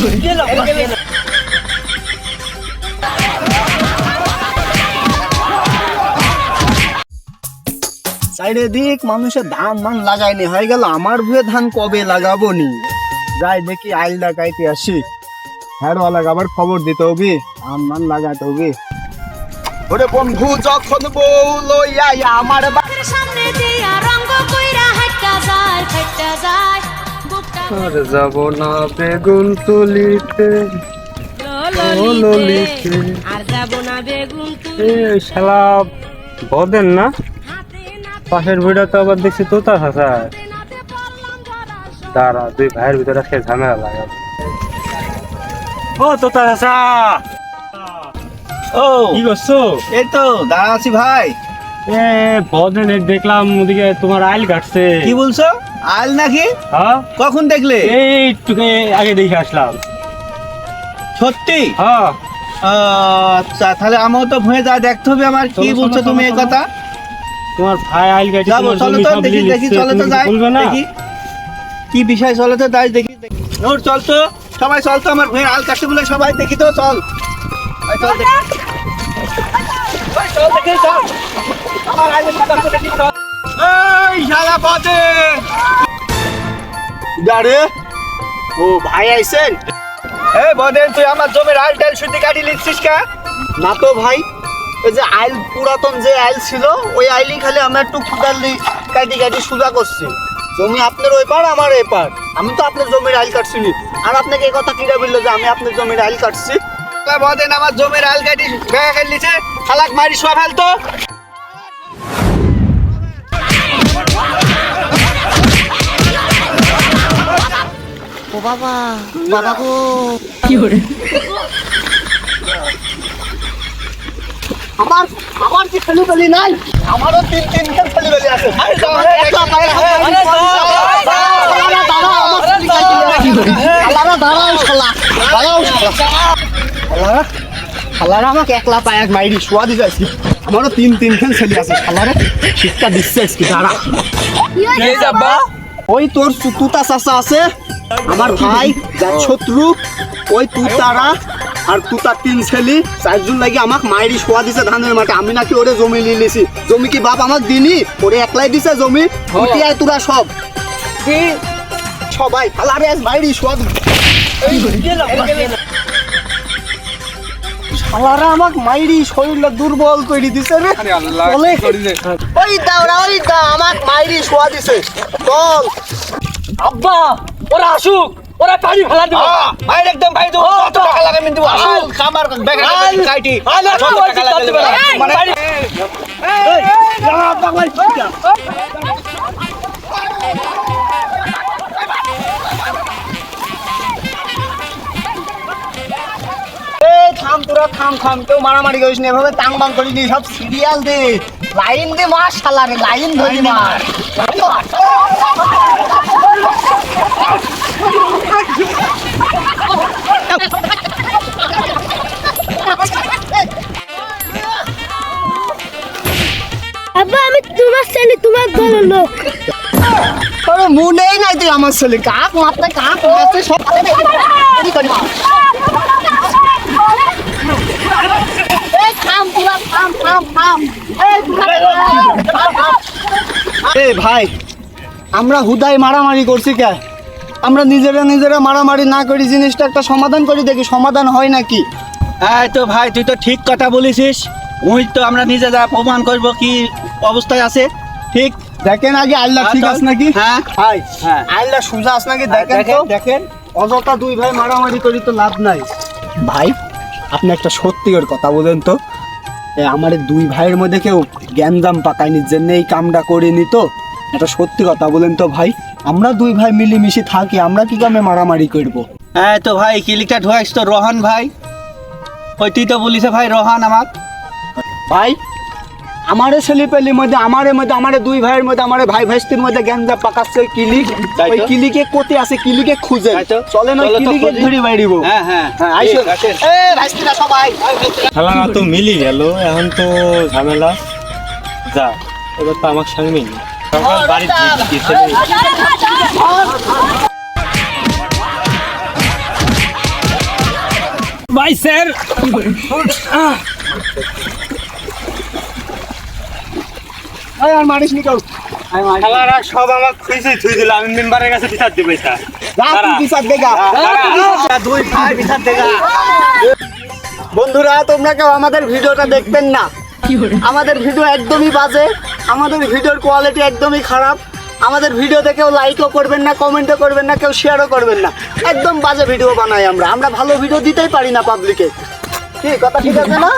সাইডে দিক মানুষের ধান মান লাগাইনি হয়ে গেল, আমার ভুয়ে ধান কবে লাগাবো নি। যাই দেখি আইল লাগাইতে আসি, হ্যারওয়ালা আবার খবর দিতে হবে, ধান মান লাগাতে হবে। ওরে বন্ধু যখন বউ লইয়া আমার বাড়ির সামনে দিয়া রঙ্গ কইরা হাঁটা যায় হাঁটা যায়, আর যাব না বেগুন তুলিতে ললিতে, আর যাব না বেগুন তুলিতে। এই শালা বদেন না, পাশের ভিড়া তো আবার দেখছি তোতা হাসা। দাঁড়া, দুই ভাইয়ের ভিতরে সে ঝামেলা লাগাবে। ও তোতা হাসা, ও কি করছো? এই তো দাঁড়া আছি ভাই। বদেন দেখলাম ওদিকে তোমার আইল কাটছে। কি বলছো? আইল নাকি? হ্যাঁ। কখন দেখলে? এই একটু আগে দেখে আসলাম। সত্যি? হ্যাঁ। আচ্ছা, তাহলে আমাও তো ভুঁয়ে যা দেখতে হবে আমার। কি বলছো তুমি এই কথা? তোমার ভাই আইল কাটছে। চলো তো দেখি দেখি, চলো তো যাই দেখি কি বিষয়। চলো তো যাই দেখি দেখি। ওর চল তো সবাই, চল তো আমার ভুঁয়ে আইল কাটছে বলে সবাই দেখি তো, চল চল দেখি। চল দেখি, চল আমার আইল কাটছে দেখি, চল। এই শালা বাজে গাড়ি। ও ভাই আইছেন? এই বদেন, তুই আমার জমির আইল টাইল শুদ্ধি কাটি লিখছিস কা? না তো ভাই, এই যে আইল পুরাতন যে আইল ছিল ওই আইলই খালি আমরা একটু খুদাল দিয়ে কাটি কাটি সুদা করছি। জমি আপনার ওই পার, আমার এই পার। আমি তো আপনার জমির আইল কাটছি, আর আপনাকে এই কথা কিরা বললো যে আমি আপনার জমির আইল কাটছি? বদেন আমার জমির আইল কাটি গায়ে খেলছে, খালাক মারি সব ফেলতো। ও বাবা, বাবা গো, কি হরে আমার আমার কি খালি বলি নাই? আমারও তিন তিনখান খালি বলি আছে। শালারা আমাকে একলা পায়ে মাইরি শোয়া দিয়ে যাচ্ছি। আমারও তিন তিনখান ছেলে আছে, শালারা শিক্ষা দিচ্ছে আজকে। দাঁড়া, ওই তোর তুতা চাচা আছে আমার ভাই, যার শত্রু, ওই তুতারা আর তুতার তিন ছেলে চারজন লাগি আমাকে মাইরি শোয়া দিছে ধানের মাঠে। আমি নাকি ওরে জমি নিয়ে নিয়েছি। জমি কি বাপ আমাকে দিনি? ওরে একলাই দিছে জমি। উঠিয়ায় তোরা সব সবাই খালারে মাইরি শোয়া শালারা আমাকে মাইরি শরীরটা দুর্বল করে দিছে রে। ওই দাওরা, ওই দা আমাকে মাইরি শোয়া দিছে। চল আব্বা, ওরা আসুক, ওরা পানি ফেলা দিব। ভাই একদম ভাই দেবো, কত টাকা লাগাই মিন দেবো। আসুক আমার ব্যাগে কাইটি কত টাকা লাগাই মানে এই বাবা চিটা। থাম তোরা, থাম থাম, কেউ মারামারি করিস না এভাবে, টাং বাং করিস নি। সব সিরিয়াল দে, লাইন দে, মার শালারে লাইন ধরি মার। আব্বা আমি তোমার ছেলে, তোমার বড় লোক। আরে মনেই নাই তুই আমার ছেলে। কাক মারতে কাক মারতে সব কি করি মা। এই থাম পুরা, থাম থাম থাম। এই ভাই, আমরা হুদাই মারামারি করছি কে? আমরা নিজেরা মারামারি না করি, জিনিসটা একটা সমাধান করি, দেখি সমাধান হয় নাকি। এই তো ভাই, তুই তো ঠিক কথা বলেছিস। ওই তো আমরা নিজে যা প্রমাণ করব কি অবস্থায় আছে। ঠিক দেখেন আগে আল্লাহ ঠিক আছে নাকি। হ্যাঁ ভাই, হ্যাঁ, আল্লাহ সুজা আছে নাকি দেখেন তো। দেখেন অযথা দুই ভাই মারামারি করি তো লাভ নাই। ভাই আপনি একটা সত্যিকার কথা বলেন তো, আমার দুই ভাইয়ের মধ্যে কেউ গ্যাঞ্জাম পাকায়নি জন্য এই কামটা করিনি তো? এটা সত্যি কথা বলেন তো ভাই, আমরা দুই ভাই মিলেমিশে থাকি, আমরা কি কামে মারামারি করবো? হ্যাঁ তো ভাই, কিলিকটা ঢোয়াইস তো রোহন ভাই। ওই তুই তো বলিস ভাই রোহন আমার ভাই। আমারে ছেলেপেলির মধ্যে আমারে দুই ভাইয়ের মধ্যে, আমারে ভাই ভাইস্তির মধ্যে গ্যাঞ্জাম পাকাচ্ছে ওই কিলিক। ওই কিলিকে কোতে আছে, কিলিকে খুঁজে চলেন, ওই কিলিকে ধরে বাইরিব। হ্যাঁ হ্যাঁ হ্যাঁ আইসো। এ ভাইস্তিরা সবাই খেলাটা তো মিলি গেল, এখন তো ঝামেলা। যা, এবার তো আমার সঙ্গে মিলি বাড়ির ভাই স্যার আর মারিস নি কেউ খেলারা সব আমার খুঁজে থুই দিল আমি মেম্বারের কাছে বিচার দিবে স্যার বিচার দেগা দুই ভাই বিচার দেগা বন্ধুরা তোমরা কেউ আমাদের ভিডিওটা দেখবেন না আমাদের ভিডিও একদমই বাজে আমাদের ভিডিওর কোয়ালিটি একদমই খারাপ আমাদের ভিডিও দেখেও লাইকও করবেন না কমেন্টও করবেন না কেউ শেয়ারও করবেন না একদম বাজে ভিডিও বানাই আমরা ভালো ভিডিও দিতেই পারি না পাবলিকে কি কথা ঠিক আছে না